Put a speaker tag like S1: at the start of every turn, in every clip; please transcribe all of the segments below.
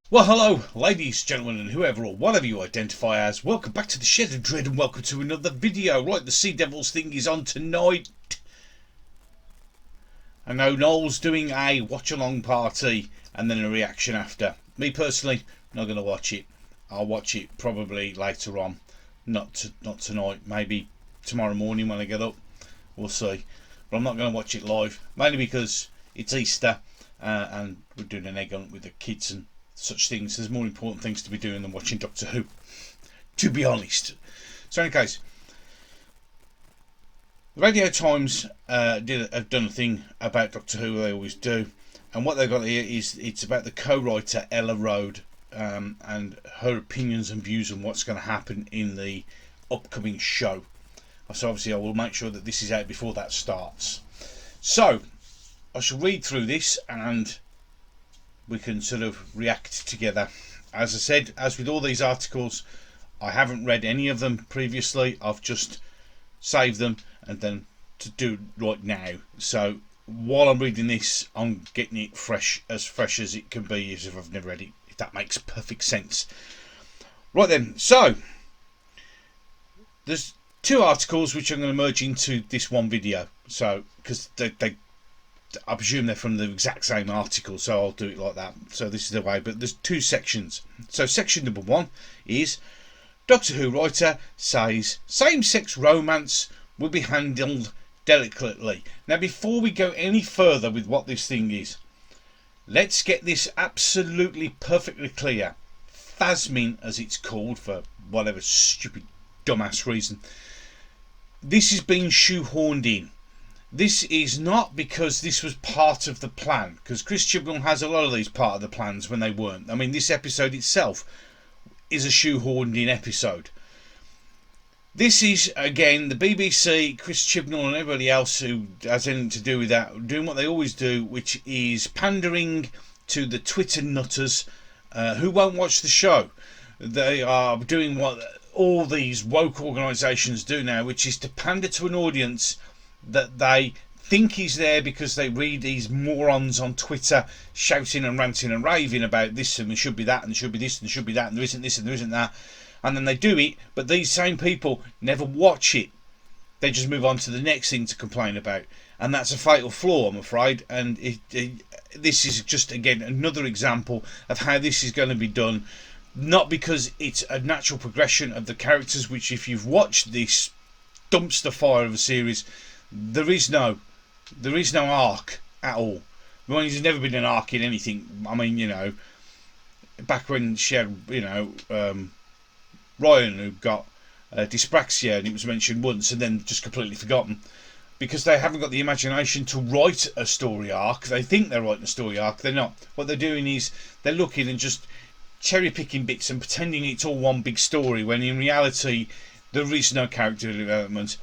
S1: Well, hello, ladies, gentlemen, and whoever or whatever you identify as. Welcome back to the Shed of Dread and welcome to another video. Right, the Sea Devils thing is on tonight. I know Noel's doing a watch-along party and then a reaction after. Me personally, not going to watch it. I'll watch it probably later on. Not tonight, maybe tomorrow morning when I get up. We'll see. But I'm not going to watch it live, mainly because it's Easter and we're doing an egg hunt with the kids and such things. There's more important things to be doing than watching Doctor Who, to be honest. So in any case, the Radio Times have done a thing about Doctor Who. They always do, and what they've got here is it's about the co-writer Ella Road and her opinions and views on what's going to happen in the upcoming show. So obviously I will make sure that this is out before that starts. So I shall read through this and we can sort of react together. As I said, as with all these articles, I haven't read any of them previously. I've just saved them and then to do it right now. So while I'm reading this, I'm getting it fresh as it can be, as if I've never read it, if that makes perfect sense. Right then, so there's two articles which I'm going to merge into this one video. So because I presume they're from the exact same article, so I'll do it like that. So this is the way, but there's two sections. So section number one is Doctor Who writer says same-sex romance will be handled delicately. Now before we go any further with what this thing is, let's get this absolutely perfectly clear. Thasmin, as it's called for whatever stupid dumbass reason, this is being shoehorned in. This is not because this was part of the plan, because Chris Chibnall has a lot of these part of the plans when they weren't. I mean, this episode itself is a shoehorned in episode. This is, again, the BBC, Chris Chibnall and everybody else who has anything to do with that, doing what they always do, which is pandering to the Twitter nutters who won't watch the show. They are doing what all these woke organisations do now, which is to pander to an audience that they think is there because they read these morons on Twitter shouting and ranting and raving about this and there should be that and there should be this and there should be that and there isn't this and there isn't that, and then they do it, but these same people never watch it. They just move on to the next thing to complain about, and that's a fatal flaw, I'm afraid. And this is just, again, another example of how this is going to be done, not because it's a natural progression of the characters, which if you've watched this dumpster fire of a series, there is no arc at all. I mean, there's never been an arc in anything. I mean, you know, back when she had, you know, Ryan, who got dyspraxia, and it was mentioned once and then just completely forgotten, because they haven't got the imagination to write a story arc. They think they're writing a story arc, they're not. What they're doing is they're looking and just cherry picking bits and pretending it's all one big story, when in reality there is no character development.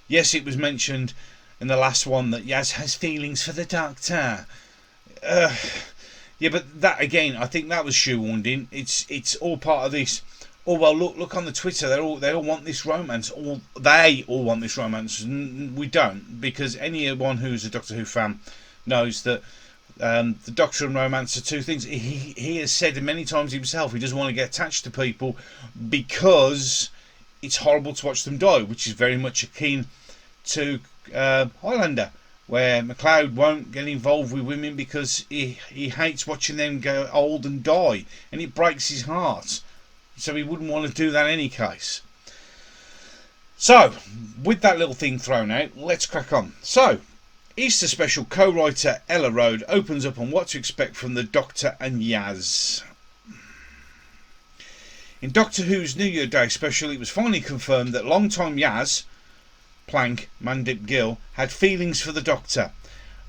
S1: Yes, it was mentioned in the last one that Yaz has feelings for the Doctor. Yeah, but that, again, I think that was shoehorned in. It's all part of this. Oh well, look on the Twitter. They all want this romance. They all want this romance. We don't, because anyone who's a Doctor Who fan knows that the Doctor and romance are two things. He has said many times himself he doesn't want to get attached to people because it's horrible to watch them die, which is very much akin to Highlander, where MacLeod won't get involved with women because he hates watching them go old and die, and it breaks his heart, so he wouldn't want to do that in any case. So with that little thing thrown out, let's crack on. So Easter special co-writer Ella Road opens up on what to expect from the Doctor and Yaz. In Doctor Who's New Year Day special, it was finally confirmed that long-time Yaz, Plank, Mandip Gill, had feelings for the Doctor,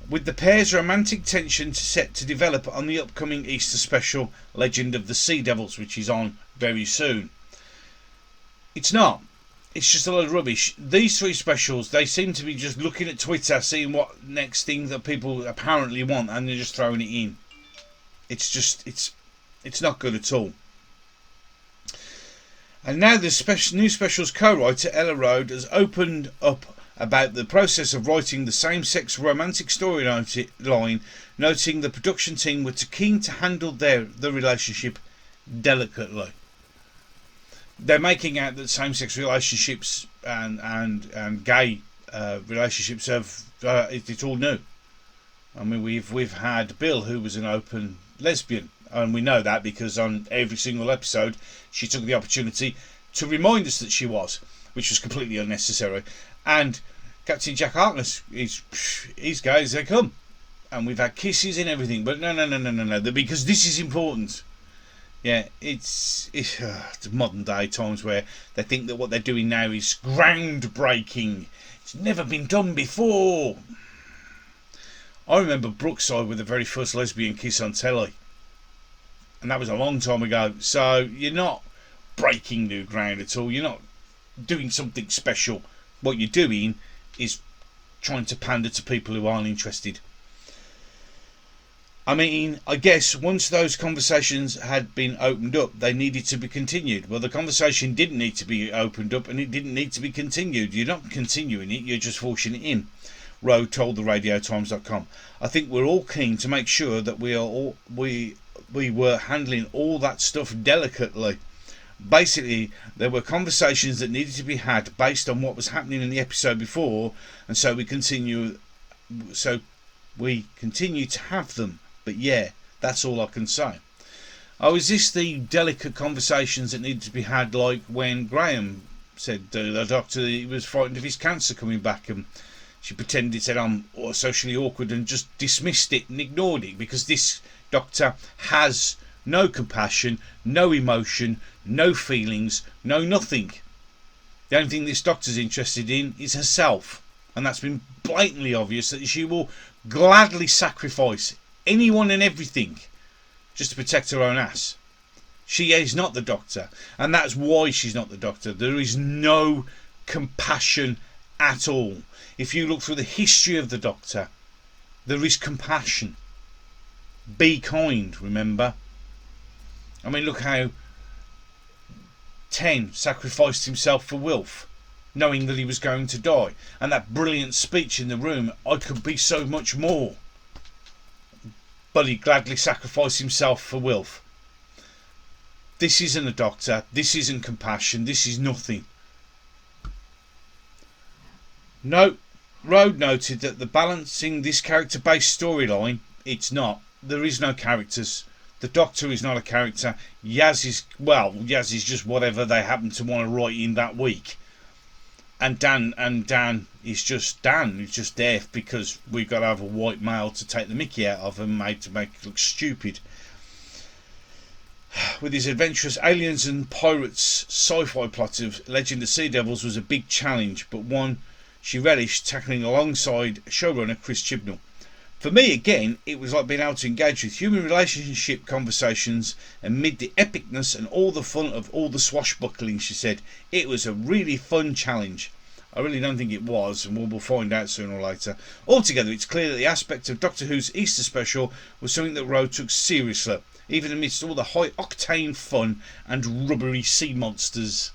S1: with the pair's romantic tension set to develop on the upcoming Easter special Legend of the Sea Devils, which is on very soon. It's not. It's just a lot of rubbish. These three specials, they seem to be just looking at Twitter, seeing what next thing that people apparently want, and they're just throwing it in. It's not good at all. And now the new specials co-writer Ella Road has opened up about the process of writing the same-sex romantic storyline, noting the production team were too keen to handle the relationship delicately. They're making out that same-sex relationships and gay relationships have it's all new. I mean, we've had Bill, who was an open lesbian, and we know that because on every single episode she took the opportunity to remind us that she was, which was completely unnecessary. And Captain Jack Harkness, he's gay as they come, and we've had kisses and everything. But no, because this is important. Yeah, it's modern day times where they think that what they're doing now is groundbreaking. It's never been done before. I remember Brookside with the very first lesbian kiss on telly, and that was a long time ago. So you're not breaking new ground at all. You're not doing something special. What you're doing is trying to pander to people who aren't interested. I mean, I guess once those conversations had been opened up, they needed to be continued. Well, the conversation didn't need to be opened up, and it didn't need to be continued. You're not continuing it, you're just forcing it in. Rowe told the RadioTimes.com. I think we're all keen to make sure that we were handling all that stuff delicately. Basically, there were conversations that needed to be had based on what was happening in the episode before, and so we continue to have them. But yeah, that's all I can say. Oh, is this the delicate conversations that needed to be had, like when Graham said to the doctor that he was frightened of his cancer coming back, and she pretended said I'm socially awkward and just dismissed it and ignored it because this doctor has no compassion, no emotion, no feelings, no nothing. The only thing this doctor's interested in is herself, and that's been blatantly obvious that she will gladly sacrifice anyone and everything just to protect her own ass. She is not the doctor, and that's why she's not the doctor. There is no compassion at all. If you look through the history of the doctor, there is compassion. Be kind, remember. I mean, look how Ten sacrificed himself for Wilf, knowing that he was going to die. And that brilliant speech in the room, I could be so much more. But he gladly sacrificed himself for Wilf. This isn't a doctor. This isn't compassion. This is nothing. No, Rode noted that the balancing this character-based storyline, it's not. There is no characters. The Doctor is not a character. Yaz is just whatever they happen to want to write in that week. And Dan is just Dan. He's just there because we've got to have a white male to take the mickey out of and to make it look stupid. With his adventurous aliens and pirates sci-fi plot of Legend of Sea Devils was a big challenge, but one she relished tackling alongside showrunner Chris Chibnall. For me, again, it was like being able to engage with human relationship conversations amid the epicness and all the fun of all the swashbuckling, she said. It was a really fun challenge. I really don't think it was, and we'll find out sooner or later. Altogether, it's clear that the aspect of Doctor Who's Easter special was something that Rowe took seriously, even amidst all the high-octane fun and rubbery sea monsters.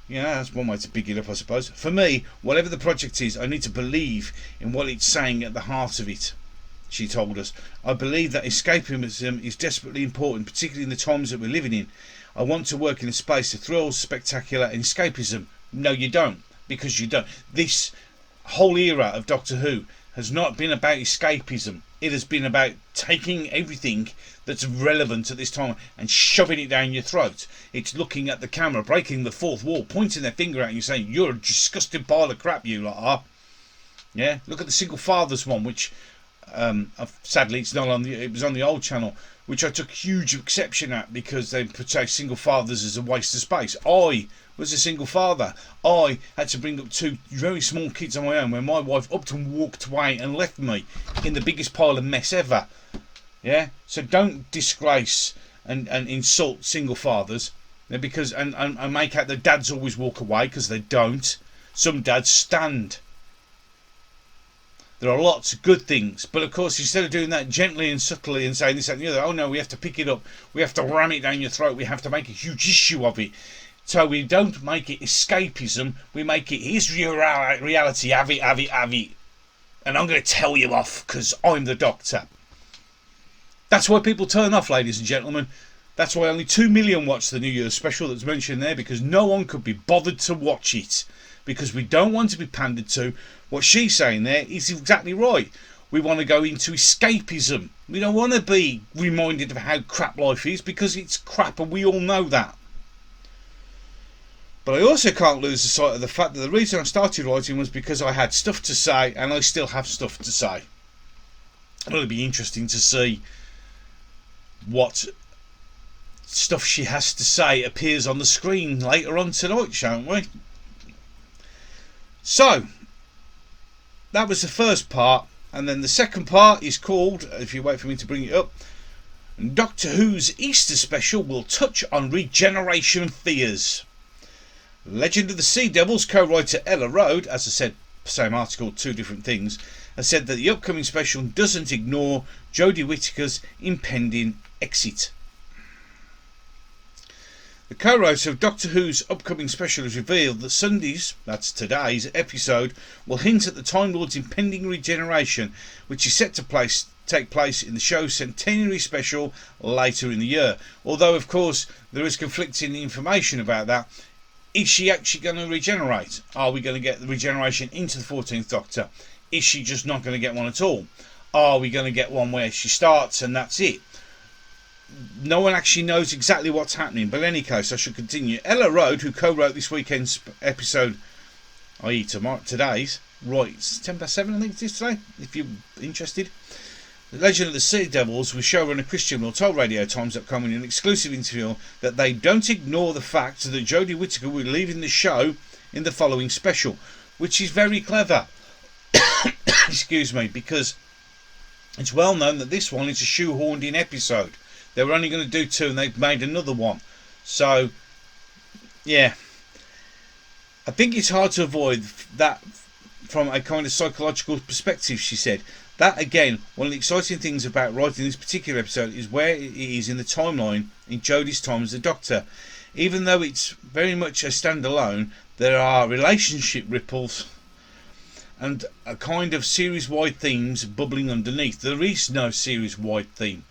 S1: Yeah, that's one way to pick it up, I suppose. For me, whatever the project is, I need to believe in what it's saying at the heart of it, she told us. I believe that escapism is desperately important, particularly in the times that we're living in. I want to work in a space of thrills, spectacular, and escapism. No, you don't, because you don't. This whole era of Doctor Who has not been about escapism. It has been about taking everything that's relevant at this time and shoving it down your throat. It's looking at the camera, breaking the fourth wall, pointing their finger at you, saying, "You're a disgusting pile of crap, you lot are." Yeah, look at the Single Fathers one, which sadly it's not on it was on the old channel, which I took huge exception at because they portray single fathers as a waste of space. I was a single father. I had to bring up two very small kids on my own when my wife upped and walked away and left me in the biggest pile of mess ever. Yeah, so don't disgrace and insult single fathers, because and make out that dads always walk away, because they don't. Some dads stand. There are lots of good things, but of course, instead of doing that gently and subtly and saying this and the other, oh no, we have to pick it up, we have to ram it down your throat, we have to make a huge issue of it. So we don't make it escapism, we make it his reality, have it. And I'm going to tell you off because I'm the Doctor. That's why people turn off, ladies and gentlemen. That's why only 2 million watched the New Year's special that's mentioned there, because no one could be bothered to watch it. Because we don't want to be pandered to. What she's saying there is exactly right. We want to go into escapism. We don't want to be reminded of how crap life is, because it's crap and we all know that. But I also can't lose the sight of the fact that the reason I started writing was because I had stuff to say, and I still have stuff to say. It'll be interesting to see what stuff she has to say appears on the screen later on tonight, shan't we? So, that was the first part, and then the second part is called, if you wait for me to bring it up, Doctor Who's Easter special will touch on regeneration fears. Legend of the Sea Devils co-writer Ella Road, as I said, same article, two different things, has said that the upcoming special doesn't ignore Jodie Whittaker's impending exit. The co-writer of Doctor Who's upcoming special has revealed that Sunday's, that's today's, episode will hint at the Time Lord's impending regeneration, which is set to take place in the show's centenary special later in the year. Although, of course, there is conflicting information about that. Is she actually going to regenerate? Are we going to get the regeneration into the 14th Doctor? Is she just not going to get one at all? Are we going to get one where she starts and that's it? No one actually knows exactly what's happening, but in any case, I should continue. Ella Road, who co-wrote this weekend's episode, i.e. today's, right, it's 7:10 I think it is today, if you're interested. The Legend of the Sea Devils, with showrunner Christian Will told RadioTimes.com in an exclusive interview that they don't ignore the fact that Jodie Whittaker will be leaving the show in the following special, which is very clever. Excuse me, because it's well known that this one is a shoehorned in episode. They were only going to do 2 and they've made another one. So, yeah. I think it's hard to avoid that from a kind of psychological perspective, she said. That, again, one of the exciting things about writing this particular episode is where it is in the timeline in Jodie's time as the Doctor. Even though it's very much a standalone, there are relationship ripples and a kind of series-wide themes bubbling underneath. There is no series-wide theme.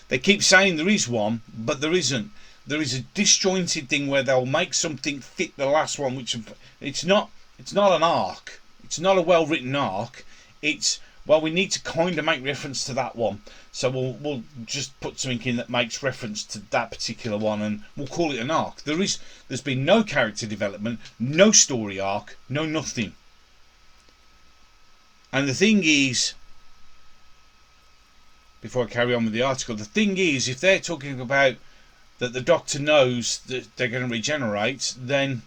S1: They keep saying there is one, but there isn't. There is a disjointed thing where they'll make something fit the last one, which it's not an arc. It's not a well-written arc. It's, well, we need to kind of make reference to that one, so we'll just put something in that makes reference to that particular one, and we'll call it an arc. There's been no character development, no story arc, no nothing. And the thing is, before I carry on with the article, the thing is, if they're talking about that the Doctor knows that they're going to regenerate, then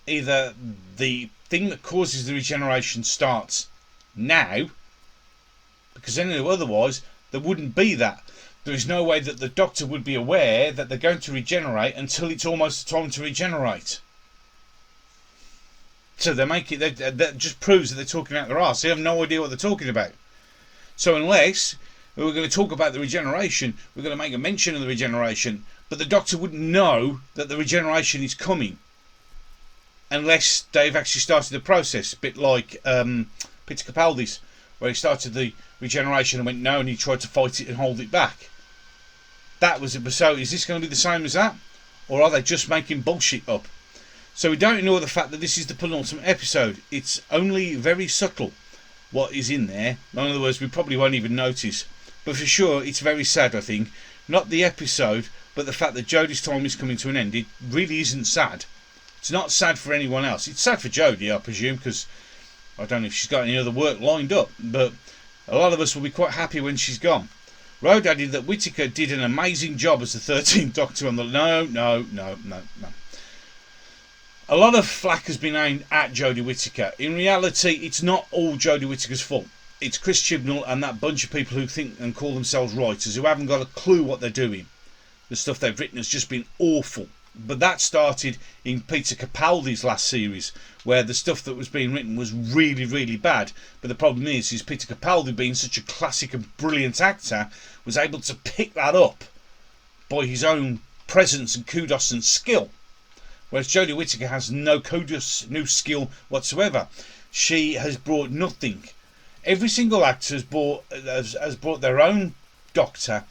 S1: either the thing that causes the regeneration starts now, because otherwise there wouldn't be that. There is no way that the Doctor would be aware that they're going to regenerate until it's almost time to regenerate. So they make it, that just proves that they're talking out their arse. They have no idea what they're talking about. So unless we were going to talk about the regeneration, we're going to make a mention of the regeneration, but the Doctor wouldn't know that the regeneration is coming unless they've actually started the process. A bit like Peter Capaldi's, where he started the regeneration and went no, and he tried to fight it and hold it back. That was it. So is this going to be the same as that, or are they just making bullshit up? So we don't ignore the fact that this is the penultimate episode. It's only very subtle what is in there. In other words, we probably won't even notice. But for sure, it's very sad, I think. Not the episode, but the fact that Jodie's time is coming to an end. It really isn't sad. It's not sad for anyone else. It's sad for Jodie, I presume, because I don't know if she's got any other work lined up. But a lot of us will be quite happy when she's gone. Road added that Whittaker did an amazing job as the 13th Doctor on the... No. A lot of flack has been aimed at Jodie Whittaker. In reality, it's not all Jodie Whittaker's fault. It's Chris Chibnall and that bunch of people who think and call themselves writers, who haven't got a clue what they're doing. The stuff they've written has just been awful. But that started in Peter Capaldi's last series, where the stuff that was being written was really, really bad. But the problem is Peter Capaldi, being such a classic and brilliant actor, was able to pick that up by his own presence and kudos and skill, whereas Jodie Whittaker has no kudos, no skill whatsoever. She has brought nothing. Every single actor has brought their own doctor.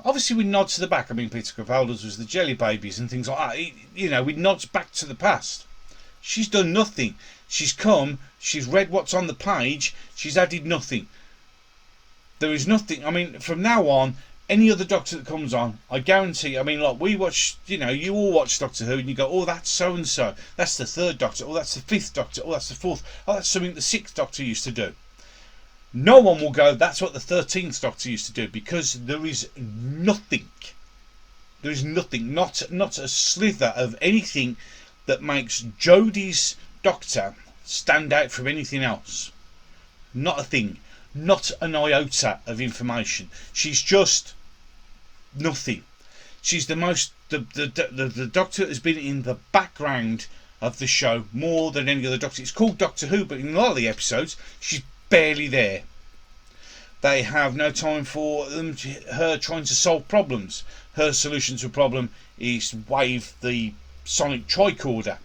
S1: Obviously, with nods to the back. I mean, Peter Capaldi's was the Jelly Babies and things like that. You know, with nods back to the past. She's done nothing. She's come, she's read what's on the page, she's added nothing. There is nothing. I mean, from now on, any other Doctor that comes on, I guarantee, I mean, like, we watch, you know, you all watch Doctor Who and you go, oh, that's so-and-so. That's the 3rd Doctor. Oh, that's the 5th Doctor. Oh, that's the 4th. Oh, that's something the 6th Doctor used to do. No one will go, that's what the 13th Doctor used to do, because there is nothing. There is nothing, not a slither of anything that makes Jodie's Doctor stand out from anything else. Not a thing. Not an iota of information. She's just nothing. She's the Doctor that has been in the background of the show more than any other Doctor. It's called Doctor Who, but in a lot of the episodes, she's barely there. They have no time for her trying to solve problems. Her solution to a problem is wave the sonic tricorder,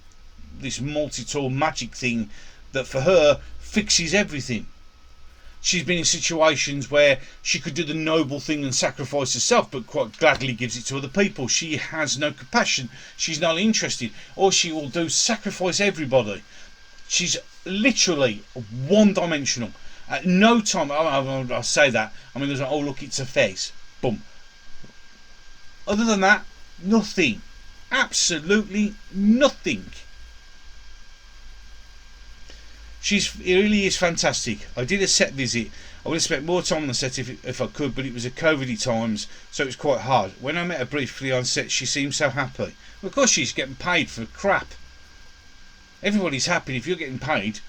S1: this multi-tool magic thing that for her fixes everything. She's been in situations where she could do the noble thing and sacrifice herself, but quite gladly gives it to other people. She has no compassion. She's not interested. All she will do is sacrifice everybody. She's literally one-dimensional. At no time, I'll say that. I mean, there's like, oh look, it's a face. Boom. Other than that, nothing. Absolutely nothing. It really is fantastic. I did a set visit. I would have spent more time on the set if I could, but it was a COVID times, so it was quite hard. When I met her briefly on set, she seemed so happy. Well, of course, she's getting paid for crap. Everybody's happy if you're getting paid.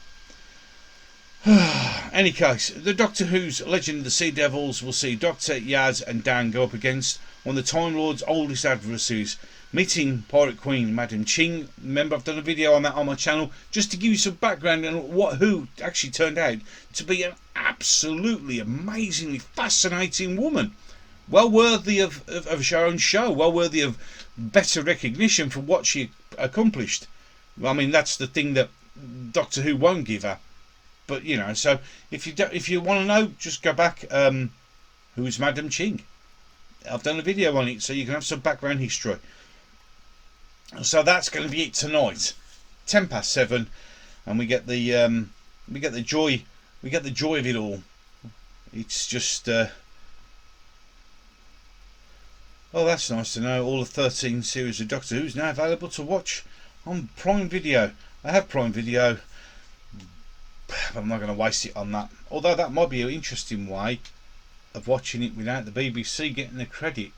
S1: Any case, the Doctor Who's Legend of the Sea Devils will see Dr. Yaz and Dan go up against one of the Time Lord's oldest adversaries, meeting Pirate Queen Madam Ching. Remember, I've done a video on that on my channel just to give you some background on who actually turned out to be an absolutely amazingly fascinating woman, well worthy of her own show, well worthy of better recognition for what she accomplished. I mean, that's the thing that Doctor Who won't give her. But you know, so if you want to know, just go back. Who's Madam Ching? I've done a video on it, so you can have some background history. So that's going to be it tonight, 7:10, and we get the joy of it all. It's just oh, that's nice to know. All the 13 series of Doctor Who is now available to watch on Prime Video. I have Prime Video. I'm not going to waste it on that. Although that might be an interesting way of watching it without the BBC getting the credit.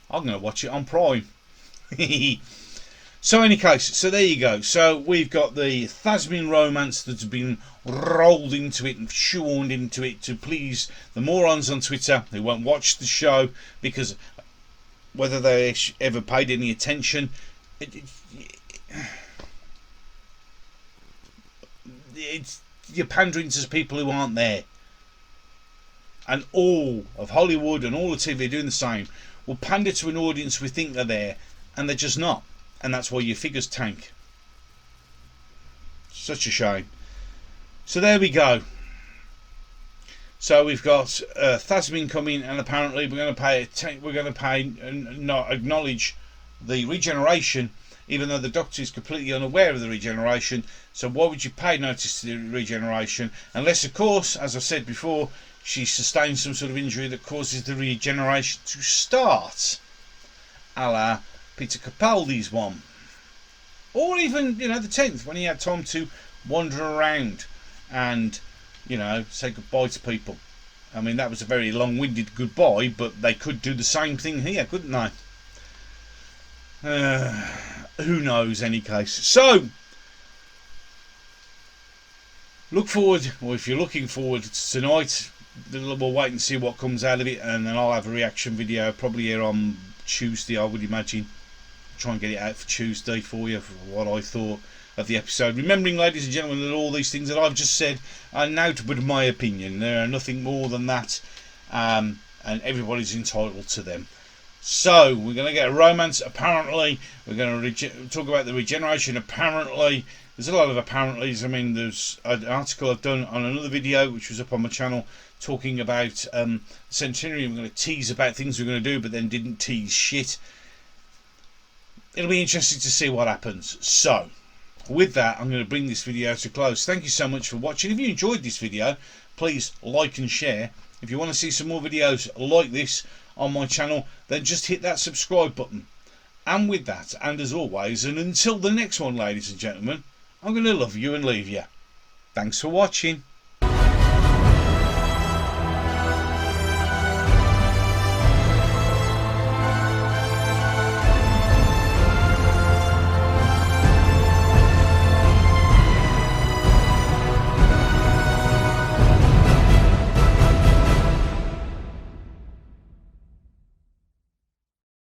S1: I'm going to watch it on Prime. So any case, so there you go. So we've got the Thasmin romance that's been rolled into it and shoehorned into it to please the morons on Twitter who won't watch the show because whether they ever paid any attention, you're pandering to people who aren't there. And all of Hollywood and all the TV doing the same will pander to an audience who think they're there and they're just not, and that's why your figures tank. Such a shame. So there we go. So we've got Thasmin coming, and apparently we're going to not acknowledge the regeneration, even though the Doctor is completely unaware of the regeneration. So why would you pay notice to the regeneration unless, of course, as I said before, she sustains some sort of injury that causes the regeneration to start, a la Peter Capaldi's one, or even, you know, the 10th, when he had time to wander around and, you know, say goodbye to people. I mean, that was a very long-winded goodbye, but they could do the same thing here, couldn't they? Who knows, any case. So look forward, or if you're looking forward to tonight, we'll wait and see what comes out of it, and then I'll have a reaction video probably here on Tuesday, I would imagine. Try and get it out for Tuesday for you, for what I thought of the episode. Remembering, ladies and gentlemen, that all these things that I've just said are now but my opinion. There are nothing more than that, and everybody's entitled to them. So we're going to get a romance apparently. We're going to talk about the regeneration apparently. There's a lot of apparentlys. I mean, there's an article I've done on another video which was up on my channel talking about Centenary. We're going to tease about things we're going to do, but then didn't tease shit. It'll be interesting to see what happens. So with that, I'm going to bring this video to a close. Thank you so much for watching. If you enjoyed this video, please like and share. If you want to see some more videos like this on my channel, then just hit that subscribe button. And with that, and as always, and until the next one, ladies and gentlemen, I'm going to love you and leave you. Thanks for watching.